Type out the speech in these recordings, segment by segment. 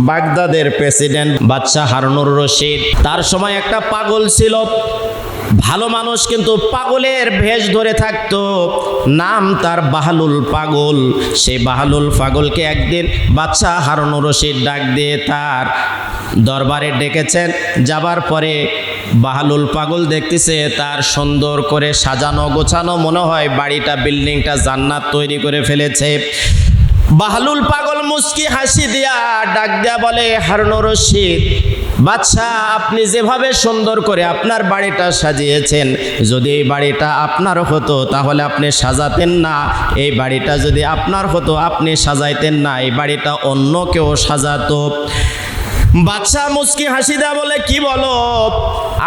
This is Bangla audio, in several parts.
বাগদাদের প্রেসিডেন্ট বাদশাহ হারুনুর রশিদ। তার সময় একটা পাগল ছিল, ভালো মানুষ কিন্তু পাগলের ভেষ ধরে থাকতো, নাম তার বাহলুল পাগল। সেই বাহলুল পাগলকে একদিন বাদশাহ হারুনুর রশিদ ডাক দিয়ে তার দরবারে ডেকেছেন। যাবার পরে বাহলুল পাগল দেখতেছে তার সুন্দর করে সাজানো গোছানো, মনে হয় বাড়িটা বিল্ডিংটা জান্নাত তৈরি করে ফেলেছে। বাহলুল পাগল মুস্কি হাসি দিয়া ডাক দিয়া বলে, হারুনুর রশিদ বাদশাহ, আপনি যেভাবে সুন্দর করে আপনার বাড়িটা সাজিয়েছেন, যদি এই বাড়িটা আপনার হতো তাহলে আপনি সাজাতেন না। এই বাড়িটা যদি আপনার হতো আপনি সাজাইতেন না, এই বাড়িটা অন্য কেউ সাজাতো। বাদশাহ মুস্কি হাসি দেয়া বলে, কি বলো?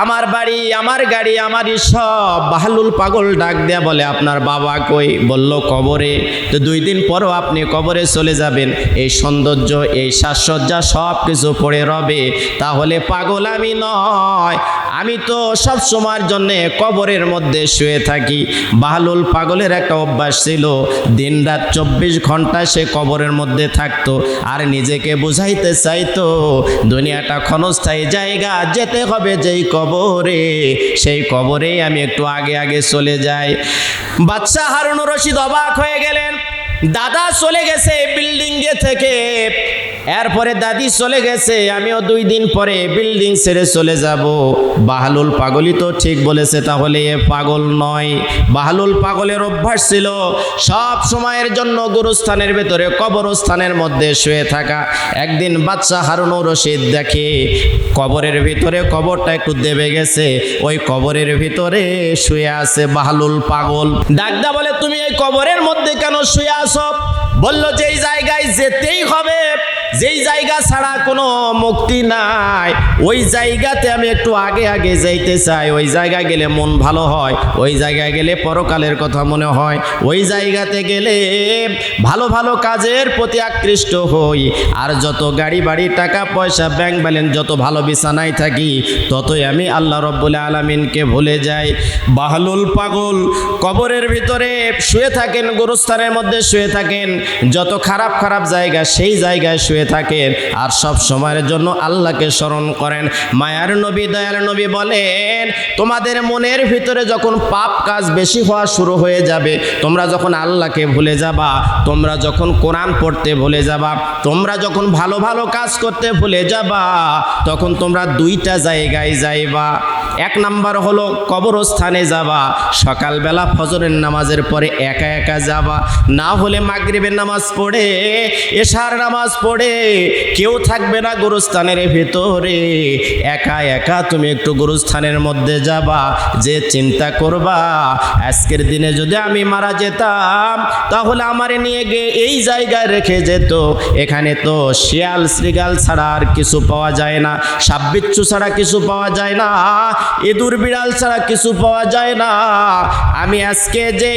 আমার বাড়ি, আমার গাড়ি, আমারই সব। বাহলুল পাগল ডাক দেয়া বলে, আপনার বাবা কই? বলল কবরে। তো 2 দিন পরও আপনি কবরে চলে যাবেন, এই সৌন্দর্য, এই সাজসজ্জা সব কিছু পড়ে রবে। তাহলে পাগল আমি নয়, আমি তো সব সময়ের জন্য কবরের মধ্যে শুয়ে থাকি। বাহলুল পাগলের একটা অভ্যাস ছিল, দিনরাত 24 ঘন্টা সে কবরের মধ্যে থাকতো, আর নিজেকে বুঝাইতে চাইতো দুনিয়াটা ক্ষণস্থায়ী জায়গা, যেতে হবে যেই কবরে, সেই কবরে আমি একটু আগে আগে চলে যাই। বাদশাহ হারুনুর রশিদ অবাক হয়ে গেলেন। দাদা চলে গেছে বিল্ডিং থেকে, এরপরে দাদি চলে গেছে, আমিও 2 দিন পরে বিল্ডিং ছেড়ে চলে যাব। বাহলুল পাগলই তো ঠিক বলেছে, তাহলে এ পাগল নয়। বাহলুল পাগলের অভ্যাস ছিল সব সময়ের জন্য গুরুস্থানের ভেতরে, কবরস্থানের মধ্যে শুয়ে থাকা। একদিন বাদশাহ হারুনুর রশিদ দেখে কবরের ভিতরে, কবরটা একটু দেবে গেছে, ওই কবরের ভিতরে শুয়ে আছে বাহলুল পাগল। ডাকদা বলে, তুমি এই কবরের মধ্যে কেন শুয়ে আসো? বলল, যেই জায়গায় যেতেই হবে, যেই জায়গা ছাড়া কোনো মুক্তি নাই, ওই জায়গাতে আমি একটু আগে আগে যাইতে চাই। ওই জায়গায় গেলে মন ভালো হয়, ওই জায়গায় গেলে পরকালের কথা মনে হয়, ওই জায়গাতে গেলে ভালো ভালো কাজের প্রতি আকৃষ্ট হই। আর যত গাড়ি বাড়ি টাকা পয়সা ব্যাংক ব্যালেন্স, যত ভালো বিছানায় থাকি, ততই আমি আল্লাহ রব্বুল আলামিনকে ভুলে যাই। বাহলুল পাগল কবরের ভিতরে শুয়ে থাকেন, গোরস্থানের মধ্যে শুয়ে থাকেন, যত খারাপ খারাপ জায়গা সেই জায়গায় শুয়ে থাকেন, আর সব সময়ের জন্য আল্লাহকে স্মরণ করেন। মায়ার নবী, দয়ার নবী বলেন, তোমাদের মনের ভিতরে যখন পাপ কাজ বেশি হওয়া শুরু হয়ে যাবে, তোমরা যখন আল্লাহকে ভুলে যাবা, তোমরা যখন কোরআন পড়তে ভুলে যাবা, তোমরা যখন ভালো ভালো কাজ করতে ভুলে যাবা, তখন তোমরা 2টা জায়গায় যাইবা। 1 নাম্বার হলো কবরস্থানে যাবা, সকালবেলা ফজরের নামাজের পরে একা একা যাবা, না হলে মাগরিবের নামাজ পড়ে, এশার নামাজ পড়ে, কেউ থাকবে না গোরস্থানের ভিতরে, একা একা তুমি একটু গোরস্থানের মধ্যে যাবা, যে চিন্তা করবা আজকের দিনে যদি আমি মারা যেতাম তাহলে আমারে নিয়ে গিয়ে এই জায়গায় রেখে যেত। এখানে তো শিয়াল শ্রীগাল ছাড়া আর কিছু পাওয়া যায় না, সাপ বিচ্ছু ছাড়া কিছু পাওয়া যায় না, ইঁদুর বিড়াল ছাড়া কিছু পাওয়া যায় না। আমি আজকে যে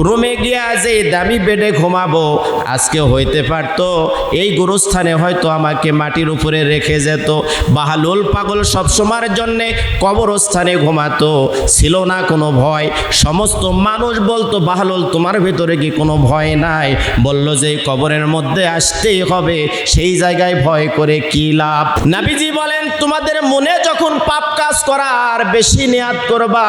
রুমে গিয়া যে দামি বেডে ঘুমাবো, আজকে হইতে পারতো এই গোরস্থানে হয়তো আমাকে মাটির উপরে রেখে যেত। বাহলুল পাগল সবসময়ের জন্যে কবরস্থানে ঘুমাতো, ছিল না কোনো ভয়। সমস্ত মানুষ বলতো, বাহলুল তোমার ভিতরে কি কোনো ভয় নাই? বলল যে কবরের মধ্যে আসতেই হবে, সেই জায়গায় ভয় করে কি লাভ? নবীজি বলেন, তোমাদের মনে যখন পাপ কাজ করার বেশি নিয়াত করবা,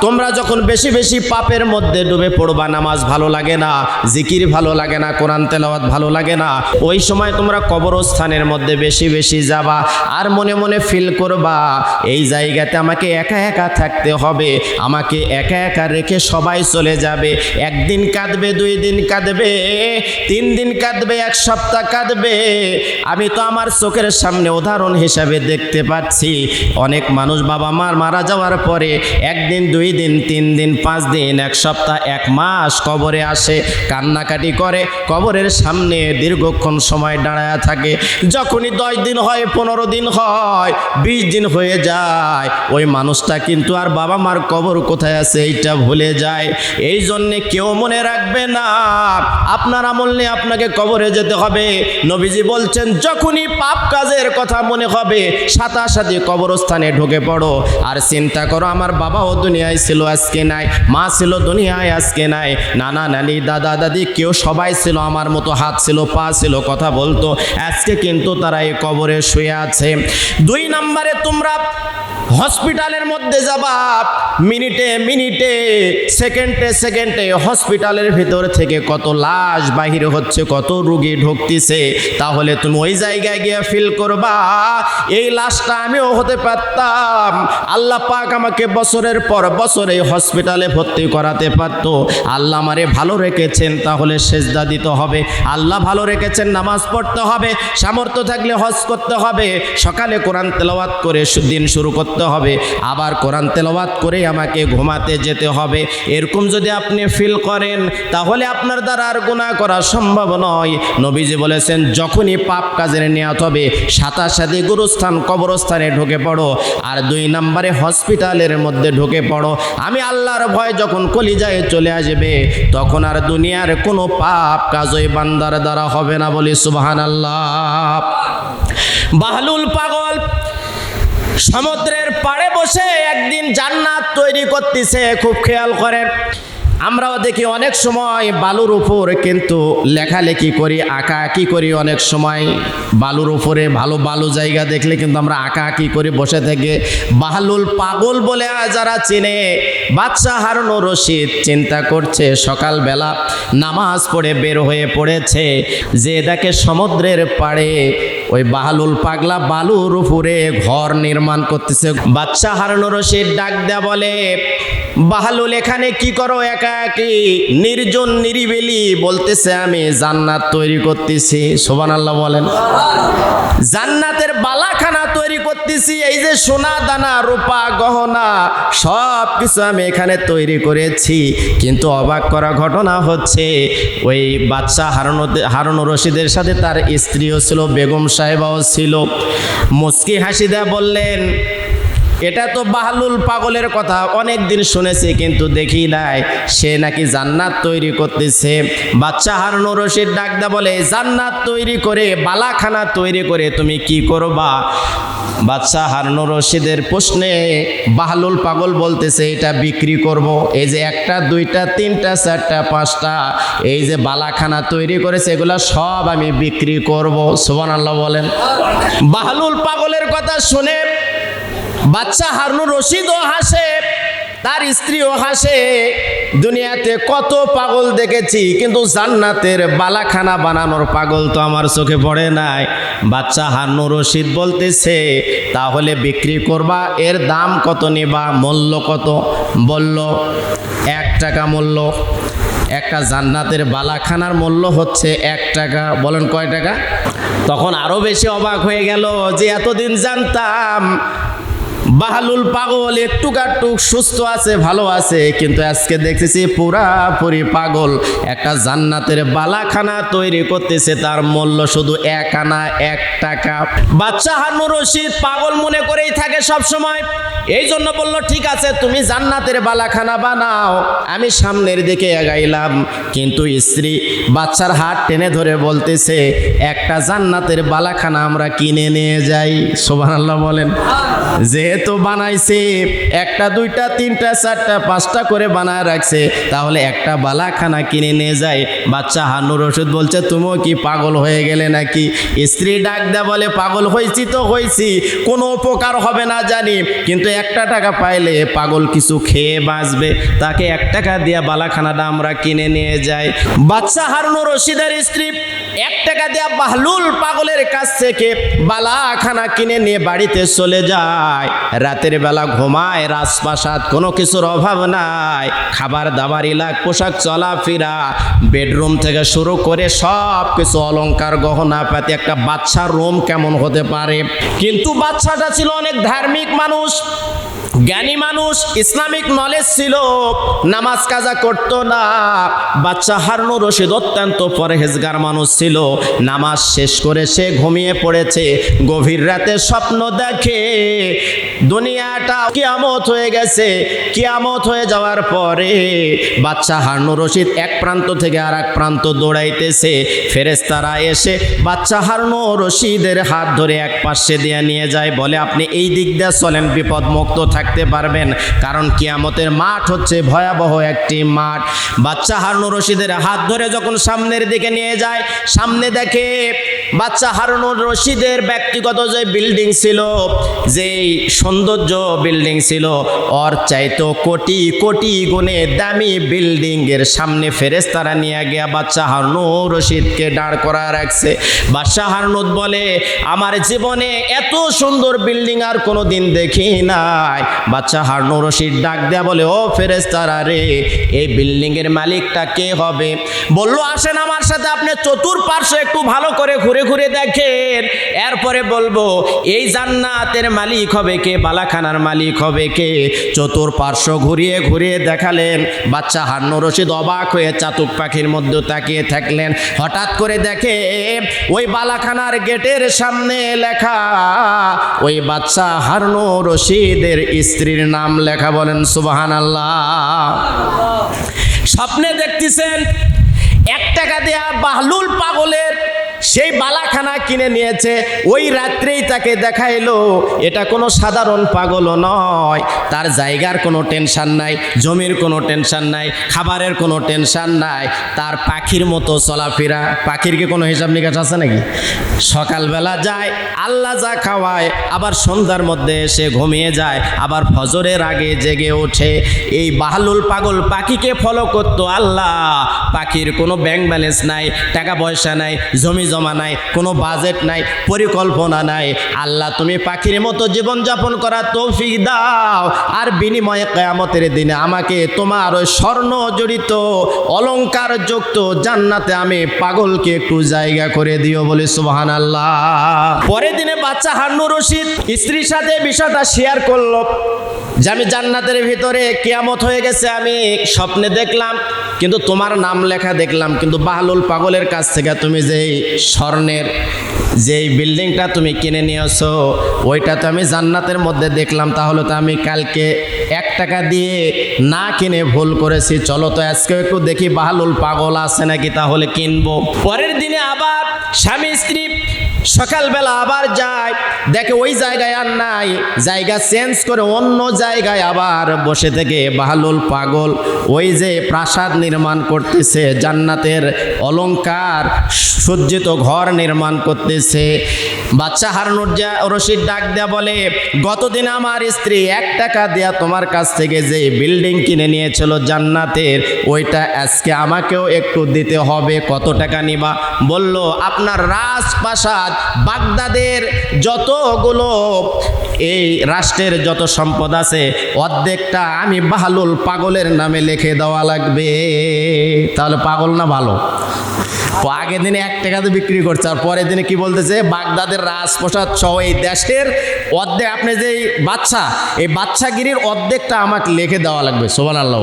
তোমরা যখন বেশি বেশি পাপের মধ্যে ডুবে পড়বা, নামাজ ভালো লাগে না, জিকির ভালো লাগে না, কোরআন তেলাওয়াত ভালো লাগে না, ওই সময় তোমরা কবরস্থানের মধ্যে বেশি বেশি যাবা, আর মনে মনে ফিল করবা এই জায়গাতে আমাকে একা একা থাকতে হবে, আমাকে একা একা রেখে সবাই চলে যাবে। 1 দিন কাঁদবে, 2 দিন কাঁদবে, 3 দিন কাঁদবে, 1 সপ্তাহ কাঁদবে। আমি তো আমার চোখের সামনে উদাহরণ হিসাবে দেখতে পাচ্ছি, অনেক মানুষ বাবা মার মারা যাওয়ার পরে 1 দিন, 2 দিন, 3 দিন, 5 দিন, 1 সপ্তাহ, 1 মাস কবরে আসে, কান্নাকাটি করে, কবরের সামনে দীর্ঘক্ষণ সময় দাঁড়ায় থাকে। যখনই 10 দিন হয়, 15 দিন হয়, 20 দিন হয়ে যায়, ওই মানুষটা কিন্তু আর বাবা মার কবর কোথায় আছে এইটা ভুলে যায়। এই জন্যে কেউ মনে রাখবে না আপনার আমল নিয়ে আপনাকে কবরে যেতে হবে। নবীজি বলছেন, যখনই পাপ কাজের কথা মনে হবে, সাথে কবরস্থানে ঢুকে পড়ো, আর চিন্তা করো আমার বাবাও দুনিয়ায় ছিল আজকে নাই, মা ছিল দুনিয়ায় আজকে নাই, নানা নানি দাদা দাদি কেউ সবাই ছিল আমার মতো, হাত ছিল পা ছিল, কথা বলতো। বলতো, আজকে কিন্তু তারা এই কবরে শুয়ে আছে। 2 নম্বরে তোমরা হসপিটালের মধ্যে যাবা, মিনিটে মিনিটে সেকেন্ডে সেকেন্ডে হসপিটালের ভিতর থেকে কত লাশ বাহির হচ্ছে, কত রোগী ঢুকতেছে। তাহলে তুমি ওই জায়গায় গিয়ে ফিল করবা এই লাশটা আমিও হতে পারতাম, আল্লাহ পাক আমাকে বছরের পর বছর এই হসপিটালে ভর্তি করাতে পারতো। আল্লাহ আমারে ভালো রেখেছেন, তাহলে সেজদা দিতে হবে। আল্লাহ ভালো রেখেছেন, নামাজ পড়তে হবে, সামর্থ্য থাকলে হজ করতে হবে, সকালে কোরআন তেলাওয়াত করে দিন শুরু করতে হবে, আবার কোরআন তেলাওয়াত করে আমাকে ঘুমাতে যেতে হবে। এরকম যদি আপনি ফিল করেন তাহলে আপনার দ্বারা আর গুনাহ করা সম্ভব নয়। নবীজি বলেছেন যখনই পাপ কাজের নিয়ত হবে সাথে সাথে গুরুস্থান কবরস্থানে ঢুকে পড়ো, আর 2 নম্বরে হসপিটালের মধ্যে ঢুকে পড়ো। আমি আল্লাহর ভয় যখন কলিজায় চলে আসবে তখন আর দুনিয়ার কোনো পাপ কাজ ওই বান্দার দ্বারা হবে না। বলি সুবহানাল্লাহ। বাহলুল পাগল সমুদ্রের পাড়ে বসে একদিন জান্নাত তৈরি করতেছে। খুব খেয়াল করেন, আমরাও দেখি অনেক সময় বালুর উপর কিন্তু লেখালেখি করি, আঁকাআঁকি করি। অনেক সময় বালুর উপরে ভালো বালু জায়গা দেখলে কিন্তু আমরা আঁকাআঁকি করি বসে থেকে। বাহলুল পাগল বলে যারা চিনে, বাদশাহ হারুনুর রশিদ চিন্তা করছে, সকালবেলা নামাজ পড়ে বের হয়ে পড়েছে, যে দেখে সমুদ্রের পাড়ে ওই বাহলুল পাগলা বালুর উপরে ঘর নির্মাণ করতেছে। বাদশাহ হারুনুর রশিদ ডাক দেয়া বলে, বাহলুল এখানে কি করো একাকী, নির্জন নিরিবিলি? বলতেছে আমি জান্নাত তৈরি করতেছি। সুবহানাল্লাহ বলেন। জান্নাতের বালাখানা তৈরি করতেছি, এই যে সোনা দানা রূপা গহনা সব কিছু আমি এখানে তৈরি করেছি। কিন্তু অবাক করা ঘটনা হচ্ছে, ওই বাদশাহ হারুনুর রশিদের সাথে তার স্ত্রীও ছিল, বেগম সাহেবাও ছিল। মুচকি হাসি দেয়া বললেন, এটা তো বাহলুল পাগলের কথা অনেক দিন শুনেছি, কিন্তু দেখি নাই সে নাকি জান্নাত তৈরি করতেছে। বাদশাহ হারুনুর রশিদ ডাকদা বলে, জান্নাত তৈরি করে বালাখানা তৈরি করে তুমি কি করবা? বাদশাহ হারুনুর রশিদের প্রশ্নে বাহলুল পাগল বলতেছে, এটা বিক্রি করব। এই যে 1টা 2টা 3টা 4টা 5টা এই যে বালাখানা তৈরি করেছে এগুলা সব আমি বিক্রি করব। সুবহানাল্লাহ বলেন। বাহলুল পাগলের কথা শুনে বাদশাহ হারুনুর রশিদও হাসে, তার স্ত্রীও হাসে। দুনিয়াতে কত পাগল দেখেছি, কিন্তু জান্নাতের বালাখানা বানানোর পাগল তো আমার চোখে পড়ে নাই। বাদশাহ হারুনুর রশিদ বলতেছে, তাহলে বিক্রি করবা, এর দাম কত নেবা, মূল্য কত? বলল 1 টাকা মূল্য। একটা জান্নাতের বালাখানার মূল্য হচ্ছে 1 টাকা। বলেন কয় টাকা? তখন আরো বেশি অবাক হয়ে গেল যে এতদিন জানতাম বাহলুল পাগল একটু সুস্থ আছে, ভালো আছে, কিন্তু আজকে দেখতেছি পুরাপুরি পাগল। একটা জান্নাতের বালাখানা তৈরি করতেছে, তার মূল্য শুধু 1 আনা 1 টাকা। বাদশাহ হারুনুর রশিদ পাগল মনে করেই থাকে সব সময়। এই জন্য বলল, ঠিক আছে তুমি জান্নাতের বালাখানা বানাও। আমি সামনের দিকে এগাইলাম, কিন্তু স্ত্রী বাচ্চার হাত টেনে ধরে বলতেছে, একটা জান্নাতের বালাখানা আমরা কিনে নিয়ে যাই। সুবহানাল্লাহ বলেন। যেহেতু বানাইছে 1টা 2টা 3টা 4টা 5টা করে বানায় রাখছে, তাহলে একটা বালাখানা কিনে নিয়ে যায়। বাদশাহ হারুনুর রশিদ বলছে, তুমিও কি পাগল হয়ে গেলে নাকি? স্ত্রী ডাক দেয়া বলে, পাগল হয়েছি তো হয়েছি, কোনো উপকার হবে না জানি, কিন্তু 1 টাকা পাইলে পাগল কিছু খেয়ে বাঁচবে, তাকে 1 টাকা দিয়া বালাখানাটা আমরা কিনে নিয়ে যাই। বাদশাহ হারুনুর রশিদের স্ত্রী 1 টাকা দিয়া বাহলুল পাগলের কাছ থেকে বালাখানা কিনে নিয়ে বাড়িতে চলে যায়। রাতের বেলা ঘুমায়, রাজপ্রাসাদ, কোনো কিছুর অভাব নাই, খাবার দাবার ইলাক, পোশাক চলাফেরা, বেডরুম থেকে শুরু করে সব কিছু অলংকার গহনা পাতি। একটা বাদশার রুম কেমন হতে পারে? কিন্তু বাদশাটা ছিল অনেক ধার্মিক মানুষ, জ্ঞানী মানুষ, ইসলামিক নলেজ ছিল, নামাজ কাজা করতো না। বাদশাহ হারুনুর রশিদ অত্যন্ত পরহেজগার মানুষ ছিল। নামাজ শেষ করে সে ঘুমিয়ে পড়েছে। গভীর রাতে স্বপ্ন দেখে দুনিয়াটা কিয়ামত হয়ে গেছে। কিয়ামত হয়ে যাওয়ার পরে বাদশাহ হারুনুর রশিদ এক প্রান্ত থেকে আর এক প্রান্ত দৌড়াইতেছে। ফেরেশতারা এসে বাদশাহ হারুনুর রশিদের হাত ধরে এক পাশে দিয়ে নিয়ে যায়, বলে আপনি এই দিক দিয়ে চলেন, বিপদ মুক্ত থাকতে পারবেন, কারণ কিয়ামতের মাঠ হচ্ছে ভয়াবহ একটি মাঠ। বাদশাহ হারুনুর রশিদের হাত ধরে যখন সামনের দিকে নিয়ে যায়, সামনে দেখে বাদশা হারুনুর রশিদের ব্যক্তিগত যে বিল্ডিং ছিল, যেই সৌন্দর্য বিল্ডিং ছিল, ওর চাইতো কোটি কোটি গুণে দামি বিল্ডিং এর সামনে ফেরেশতারা নিয়ে গিয়া বাদশা হারুনুর রশিদকে দাঁড় করা রাখছে। বাদশা হারুনুর বলে, আমার জীবনে এত সুন্দর বিল্ডিং আর কোনোদিন দেখি নাই। বাদশা হারুনুর রশিদ ডাক দেয়া বলে, ও ফেরেশতারা রে, এই বিল্ডিং এর মালিকটা কে হবে? বলল, আসেন আমার সাথে, আপনি চতুর্পার্শ্বে একটু ভালো করে ঘুরে ঘুরে দেখেন, এরপরে বলবো এই জান্নাতের মালিক হবে কে, বালাখানার মালিক হবে কে। চতুর্পার্শ্ব ঘুরিয়ে ঘুরিয়ে দেখালেন। বাদশা হারুনুর রশিদ অবাক হয়ে চাতক পাখির মধ্যে তাকিয়ে থাকলেন। হঠাৎ করে দেখে ওই বালাখানার গেটের সামনে লেখা, ওই বাদশা হারুনুর রশিদের স্ত্রীর নাম লেখা। বলেন সুবহানাল্লাহ। স্বপ্নে দেখতেছেন 1 টাকা দেয়া বাহলুল পাগলের সেই বালাখানা কিনে নিয়েছে। ওই রাত্রেই তাকে দেখাইলো এটা কোনো সাধারণ পাগলও নয়, তার জায়গার কোনো টেনশন নাই, জমির কোনো টেনশন নাই, খাবারের কোনো টেনশন নাই, তার পাখির মতো চলাফেরা। পাখির কি কোনো হিসাব নিকাশ আছে নাকি? সকালবেলা যায়, আল্লাহ যা খাওয়ায়, আবার সন্ধ্যার মধ্যে এসে ঘুমিয়ে যায়, আবার ফজরের আগে জেগে ওঠে। এই বাহলুল পাগল পাখিকে ফলো করতো আল্লাহ। পাখির কোনো ব্যাংক ব্যালেন্স নাই, টাকা পয়সা নাই, জমি জমা নাই, কোনো বাজেট নাই, পরিকল্পনা নাই। আল্লাহ তুমি পাখির মতো জীবনযাপন করার তৌফিক দাও, আর বিনিময়ে কিয়ামতের দিনে আমাকে তোমার ওই স্বর্ণ জড়িত অলংকার যুক্ত জান্নাতে আমি পাগলকে একটু জায়গা করে দিও। বলে সুবহানাল্লাহ। পরের দিনে বাদশা হারুনুর রশিদ স্ত্রীর সাথে বিষয়টা শেয়ার করলো যে আমি জান্নাতের ভিতরে কিয়ামত হয়ে গেছে, আমি স্বপ্নে দেখলাম, কিন্তু তোমার নাম লেখা দেখলাম, কিন্তু বাহলুল পাগলের কাছ থেকে তুমি যেই স্বর্ণের যেই বিল্ডিংটা তুমি কিনে নিয়েছো, ওইটা তো আমি জান্নাতের মধ্যে দেখলাম। তাহলে তো আমি কালকে 1 টাকা দিয়ে না কিনে ভুল করেছি। চলো তো আজকে একটু দেখি বাহলুল পাগল আছে নাকি, তাহলে কিনবো। পরের দিনে আবার স্বামী স্ত্রী সকালবেলা আবার যায়, দেখে ওই জায়গায় আর নাই, জায়গা চেঞ্জ করে অন্য জায়গায় আবার বসে থেকে বাহলুল পাগল ওই যে প্রাসাদ নির্মাণ করতেছে, জান্নাতের অলংকার সজ্জিত ঘর নির্মাণ করতেছে। বাদশা হারুনুর রশিদ ডাক দেয়া বলে, গতদিন আমার স্ত্রী 1 টাকা দেয়া তোমার কাছ থেকে যে বিল্ডিং কিনে নিয়েছিল জান্নাতের, ওইটা আজকে আমাকেও একটু দিতে হবে। কত টাকা নিবা? বলল, আপনার রাজপ্রাসাদ বাগদাদের যতগুলো এই রাষ্ট্রের যত সম্পদ আছে অর্ধেকটা আমি বাহলুল পাগলের নামে লিখে দেওয়া লাগবে। তাহলে পাগল না ভালো? আগের দিনে 1 টাকাতে বিক্রি করছে, আর পরের দিনে কি বলতেছে, বাগদাদের রাজপ্রাসাদ সহ এই দেশের অর্ধেক, আপনি যে বাদশা, এই বাদশাগিরির অর্ধেকটা আমাকে লিখে দেওয়া লাগবে। সুবহানাল্লাহ।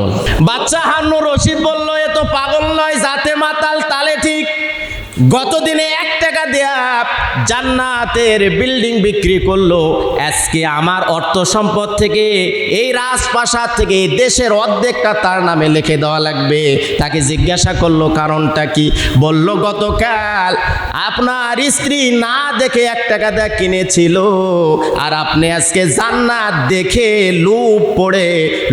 বাদশা হারুনুর রশিদ বলল, এ তো পাগল নয়, জাতে মাতাল, তালে ঠিক। গতদিনে 1 টাকা দেয়া জান্নাতের বিল্ডিং বিক্রি করলো, আজকে আমার অর্থ সম্পদ থেকে, এই রাজপ্রাসাদ থেকে এই দেশের অর্ধেকটা তার নামে লিখে দেওয়া লাগবে। তাকে জিজ্ঞাসা করলো কারণটা কি? বলল, গতকাল আপনার স্ত্রী না দেখে 1 টাকা দেয়া কিনেছিল, আর আপনি আজকে জান্নাত দেখে লোভ পড়ে,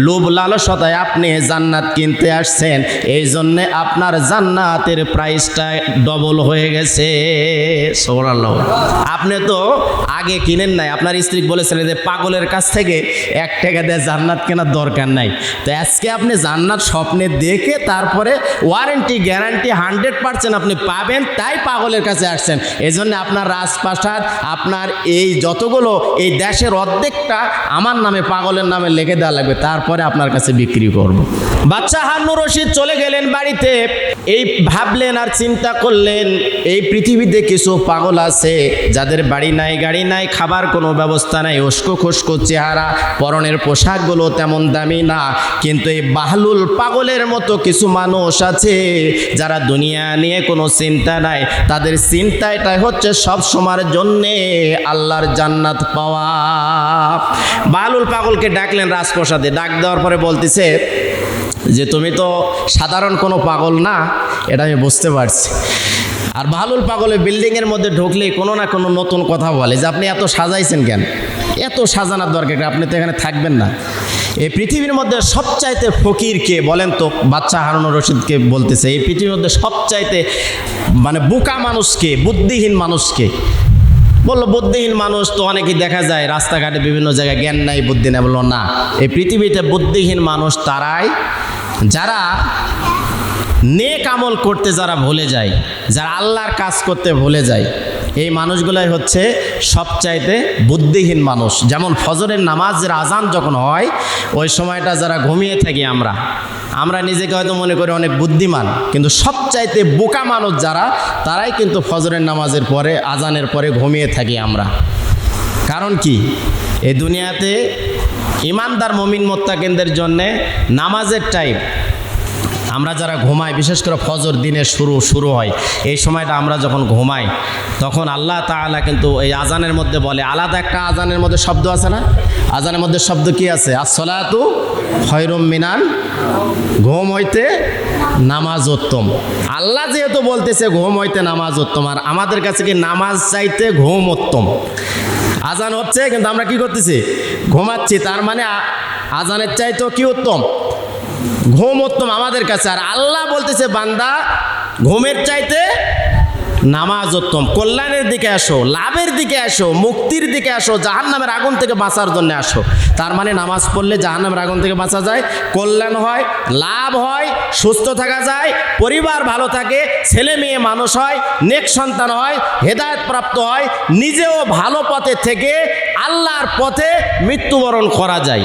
লোভ লালসতায় আপনি জান্নাত কিনতে আসছেন, এই জন্যে আপনার জান্নাতের প্রাইসটা ডবল হয়ে গেছে। সুবহানাল্লাহ। আপনি তো আগে কিনেন নাই, আপনার স্ত্রী বলেছিলেন যে পাগলের কাছ থেকে 1 টাকা দিয়ে জান্নাত কেনার দরকার নাই, তো আজকে আপনি জান্নাত স্বপ্নে দেখে তারপরে ওয়ারেন্টি গ্যারান্টি 100% আপনি পাবেন, তাই পাগলের কাছে আসছেন। এই জন্য আপনার রাজপ্রাসাদ, আপনার এই যতগুলো এই দেশের অর্ধেকটা আমার নামে, পাগলের নামে লিখে দেওয়া লাগবে, তারপরে আপনার কাছে বিক্রি করব। বাদশা হারুনুর রশিদ চলে গেলেন বাড়িতে। এই ভাবলেন আর চিন্তা করলেন, এই পৃথিবীতে কিছু পাগল আছে যাদের বাড়ি নাই, গাড়ি নাই, খাবার কোনো ব্যবস্থা নাই, উস্কো খুস্কো চেহারা, পরনের পোশাকগুলো তেমন দামি না, কিন্তু এই বাহলুল পাগলের মতো কিছু মানুষ আছে যারা দুনিয়া নিয়ে কোনো চিন্তা নাই, তাদের চিন্তাটাই হচ্ছে সব সময়ের জন্যে আল্লাহর জান্নাত পাওয়া। বাহলুল পাগলকে ডাকলেন রাজপ্রাসাদে। ডাক দেওয়ার পরে বলতেছে যে তুমি তো সাধারণ কোনো পাগল না, এটা আমি বুঝতে পারছি। আর বাহলুল পাগলের বিল্ডিংয়ের মধ্যে ঢুকলেই কোনো না কোনো নতুন কথা বলে যে আপনি এত সাজাইছেন কেন, এত সাজানোর দরকার কি? আপনি তো এখানে থাকবেন না। এই পৃথিবীর মধ্যে সবচাইতে ফকির কে বলেন তো? বাদশা হারুনুর রশিদকে বলতেছে এই পৃথিবীর মধ্যে সবচাইতে মানে বোকা মানুষকে, বুদ্ধিহীন মানুষকে। বললো বুদ্ধিহীন মানুষ তো অনেকেই দেখা যায় রাস্তাঘাটে বিভিন্ন জায়গায়, জ্ঞান নাই বুদ্ধি নেই। বললো না, এই পৃথিবীতে বুদ্ধিহীন মানুষ তারাই যারা নেক আমল করতে যারা ভুলে যায়, যারা আল্লাহর কাজ করতে ভুলে যায়, এই মানুষগুলাই হচ্ছে সবচাইতে বুদ্ধিহীন মানুষ। যেমন ফজরের নামাজের আজান যখন হয় ওই সময়টা যারা ঘুমিয়ে থাকি আমরা নিজেকে হয়তো মনে করি অনেক বুদ্ধিমান, কিন্তু সবচাইতে বোকা মানুষ যারা, তারাই কিন্তু ফজরের নামাজের পরে, আজানের পরে ঘুমিয়ে থাকি আমরা। কারণ কি? এই দুনিয়াতে ইমানদার মুমিন মুত্তাকিনদের জন্যে নামাজের টাইম, আমরা যারা ঘুমাই, বিশেষ করে ফজর দিনের শুরু হয়, এই সময়টা আমরা যখন ঘুমাই তখন আল্লাহ তাআলা কিন্তু এই আজানের মধ্যে বলে, আলাদা একটা আজানের মধ্যে শব্দ আছে না? আজানের মধ্যে শব্দ কি আছে? আসসালাতু খায়রুম মিনান, ঘুম হইতে নামাজ উত্তম। আল্লাহ যেহেতু বলতেছে ঘুম হইতে নামাজ উত্তম, আর আমাদের কাছে কি নামাজ চাইতে ঘুম উত্তম? আজান হচ্ছে কিন্তু আমরা কি করতেছি? ঘুমাচ্ছি। তার মানে আজানের চাইতেও কি উত্তম? ঘুম উত্তম আমাদের কাছে। আর আল্লাহ বলতেছে বান্দা ঘুমের চাইতে নামাজ উত্তম। কল্যাণের দিকে আসো, লাভের দিকে আসো, মুক্তির দিকে আসো, জাহান্নামের আগুন থেকে বাঁচার জন্য আসো। তার মানে নামাজ পড়লে জাহান্নামের আগুন থেকে বাঁচা যায়, কল্যাণ হয়, লাভ হয়, সুস্থ থাকা যায়, পরিবার ভালো থাকে, ছেলে মেয়ে মানুষ হয়, নেক সন্তান হয়, হেদায়েত প্রাপ্ত হয়, নিজেও ভালো পথে থেকে আল্লাহর পথে মৃত্যুবরণ করা যায়।